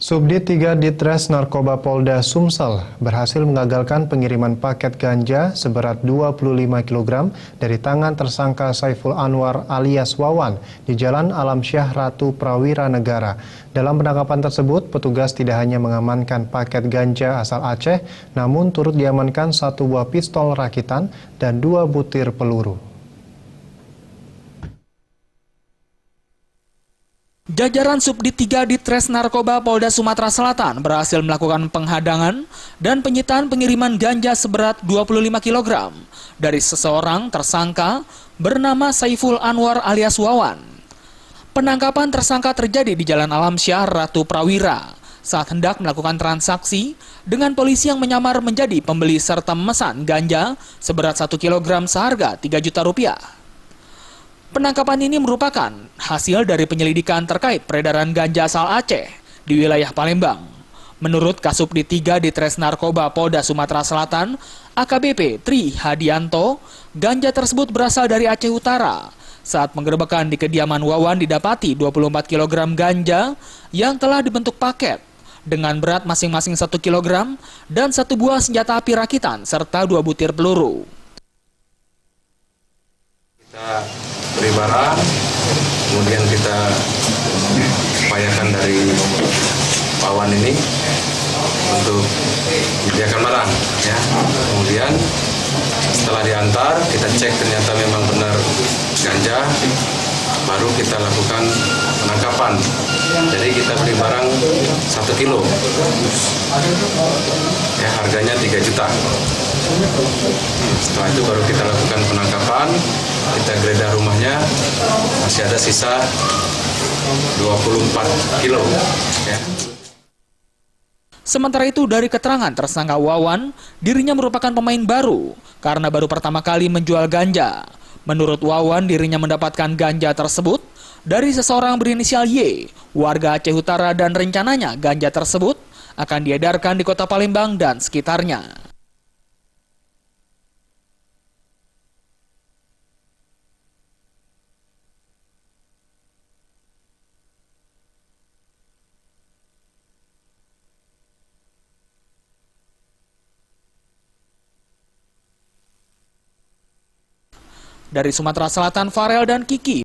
Subdit 3 Ditres Narkoba Polda Sumsel berhasil mengagalkan pengiriman paket ganja seberat 25 kg dari tangan tersangka Saiful Anwar alias Wawan di Jalan Alamsyah Ratu Prawira Negara. Dalam penangkapan tersebut, petugas tidak hanya mengamankan paket ganja asal Aceh, namun turut diamankan satu buah pistol rakitan dan 2 butir peluru. Jajaran Subdit 3 Ditres Narkoba Polda Sumatera Selatan berhasil melakukan penghadangan dan penyitaan pengiriman ganja seberat 25 kg dari seseorang tersangka bernama Saiful Anwar alias Wawan. Penangkapan tersangka terjadi di Jalan Alamsyah Ratu Prawira saat hendak melakukan transaksi dengan polisi yang menyamar menjadi pembeli serta memesan ganja seberat 1 kg seharga 3 juta rupiah. Penangkapan ini merupakan hasil dari penyelidikan terkait peredaran ganja asal Aceh di wilayah Palembang. Menurut Kasubdit 3 Ditres Narkoba Polda Sumatera Selatan, AKBP Tri Hadianto, ganja tersebut berasal dari Aceh Utara. Saat penggerebekan di kediaman Wawan didapati 24 kg ganja yang telah dibentuk paket dengan berat masing-masing 1 kg dan 1 buah senjata api rakitan serta 2 butir peluru. Kita beri barang, kemudian kita upayakan dari Wawan ini untuk menyediakan barang, ya. Kemudian setelah diantar, kita cek ternyata memang benar ganja, baru kita lakukan penangkapan. Jadi kita beri barang 1 kilo, ya, harganya 3 juta. Setelah itu baru kita lakukan penangkapan, kita geledah rumahnya, masih ada sisa 24 kilo. Ya. Sementara itu dari keterangan tersangka Wawan, dirinya merupakan pemain baru karena baru pertama kali menjual ganja. Menurut Wawan, dirinya mendapatkan ganja tersebut dari seseorang berinisial Y, warga Aceh Utara, dan rencananya ganja tersebut akan diedarkan di kota Palembang dan sekitarnya. Dari Sumatera Selatan, Farel dan Kiki.